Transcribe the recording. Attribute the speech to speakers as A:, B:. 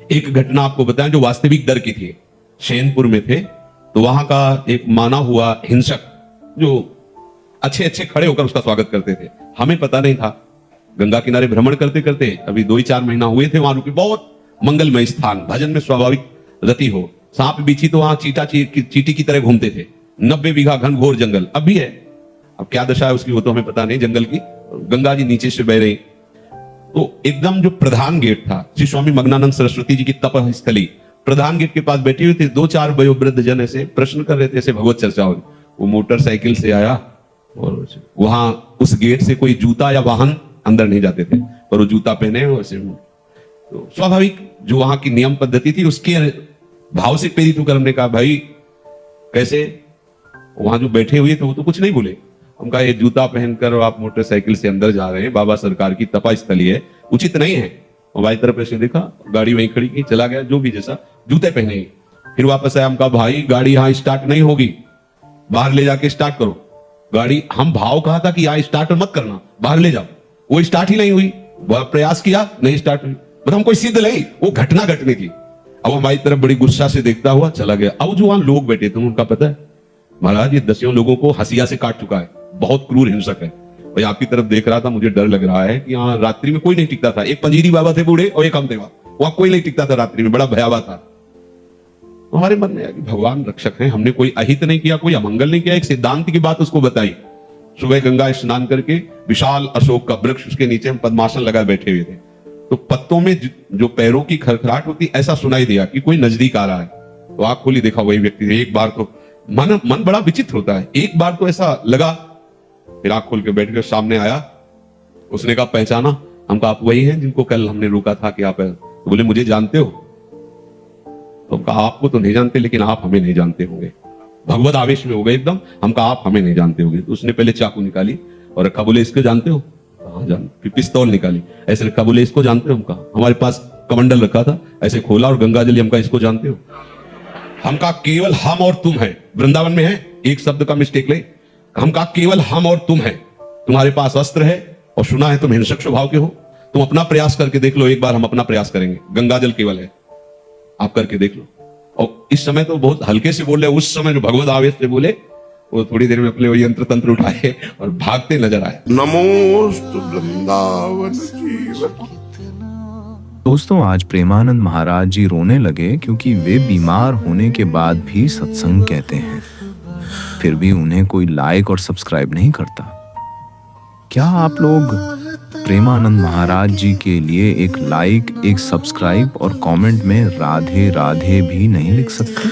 A: एक घटना आपको बताएं जो वास्तविक दर की थी। शैनपुर में थे तो वहां का एक माना हुआ हिंसक जो अच्छे अच्छे खड़े होकर उसका स्वागत करते थे, हमें पता नहीं था। गंगा किनारे भ्रमण करते करते अभी 2-4 महीना हुए थे, वहां रुके। बहुत मंगलमय स्थान, भजन में स्वाभाविक रति हो। सांप बीछी तो वहां चीटी की तरह घूमते थे। 90 बीघा घनघोर जंगल अब भी है। अब क्या दशा है उसकी वो तो हमें पता नहीं जंगल की। गंगा जी नीचे से बह रही। तो एकदम जो प्रधान गेट था, श्री स्वामी मग्नानंद सरस्वती जी की तप स्थली, प्रधान गेट के पास बैठे हुए थे 2-4 वयोवृद्ध जन ऐसे प्रश्न कर रहे थे, ऐसे भगवत चर्चा हो। वो मोटरसाइकिल से आया और वहां उस गेट से कोई जूता या वाहन अंदर नहीं जाते थे, पर वो जूता पहने वैसे। तो स्वाभाविक जो वहां की नियम पद्धति थी उसके भाव से प्रेरित होकर हमने कहा भाई कैसे। वहां जो बैठे हुए थे वो तो कुछ नहीं बोले। हम कहा ये जूता पहनकर आप मोटरसाइकिल से अंदर जा रहे हैं, बाबा सरकार की तपा स्थली है, उचित नहीं है। और भाई तरफ ऐसे देखा, गाड़ी वहीं खड़ी की, चला गया जो भी जैसा, जूते पहने ही। फिर वापस आया, हम कहा भाई गाड़ी यहाँ स्टार्ट नहीं होगी, बाहर ले जाके स्टार्ट करो गाड़ी। हम भाव कहा था कि यहाँ स्टार्ट मत करना, बाहर ले जाओ। वो स्टार्ट ही नहीं हुई, प्रयास किया नहीं स्टार्ट हुई। मतलब हम कोई सिद्ध नहीं, वो घटना घटने की। अब हमारी तरफ बड़ी गुस्सा से देखता हुआ चला गया। अब जो वहां लोग बैठे थे उनका पता है महाराज ये दसियों लोगों को हसिया से काट चुका है, बहुत क्रूर हिंसक है। भाई आपकी तरफ देख रहा था, मुझे डर लग रहा है कि यहाँ रात्रि में कोई नहीं टिकता था। एक पंजीरी बाबा थे बूढ़े और एक हम थे, वहां कोई नहीं टिकता था रात्रि में, बड़ा भयावह था। हमारे मन में कि भगवान रक्षक है, हमने कोई अहित नहीं किया, कोई अमंगल नहीं किया। एक सिद्धांत की बात उसको बताई। सुबह गंगा स्नान करके विशाल अशोक का वृक्ष, उसके नीचे हम पद्मासन लगा बैठे हुए थे। तो पत्तों में जो पैरों की खरखराहट होती ऐसा सुनाई दिया कि कोई नजदीक आ रहा है। तो आंख खोली, देखा वही व्यक्ति थे। एक बार तो मन बड़ा विचित्र होता है, एक बार तो ऐसा लगा। फिर आंख खोल के बैठ कर सामने आया, उसने कहा पहचाना? हम कहा आप वही हैं जिनको कल हमने रोका था कि आप है। तो बोले मुझे जानते हो? तो हम कहा आपको तो नहीं जानते, लेकिन आप हमें नहीं जानते होंगे। भगवत आवेश में हो गए एकदम। हम कहा आप हमें नहीं जानते होंगे। तो उसने पहले चाकू निकाली और रखा, बोले इसको जानते हो? हाँ जान। फिर पिस्तौल निकाली, ऐसे रखा, बोले इसको जानते हो? हम कहा हमारे पास कमंडल रखा था, ऐसे खोला और गंगा जली। हम कहा इसको जानते हो? हम कहा केवल हम और तुम है, वृंदावन में है, एक शब्द का मिस्टेक ले। हम कहा केवल हम और तुम है, तुम्हारे पास अस्त्र है और सुना है तुम हिंसक स्वभाव के हो। तुम अपना प्रयास करके देख लो, एक बार हम अपना प्रयास करेंगे। गंगा जल केवल है, आप करके देख लो। और इस समय तो बहुत हल्के से बोल रहे, उस समय जो भगवत आवेश से बोले वो थोड़ी देर में अपने वो यंत्र तंत्र उठाए और भागते नजर आए।
B: नमोस्तु वृंदावन जीवन।
C: दोस्तों आज प्रेमानंद महाराज जी रोने लगे क्योंकि वे बीमार होने के बाद भी सत्संग कहते हैं, फिर भी उन्हें कोई लाइक और सब्सक्राइब नहीं करता। क्या आप लोग प्रेमानंद महाराज जी के लिए एक लाइक, एक सब्सक्राइब और कमेंट में राधे राधे भी नहीं लिख सकते?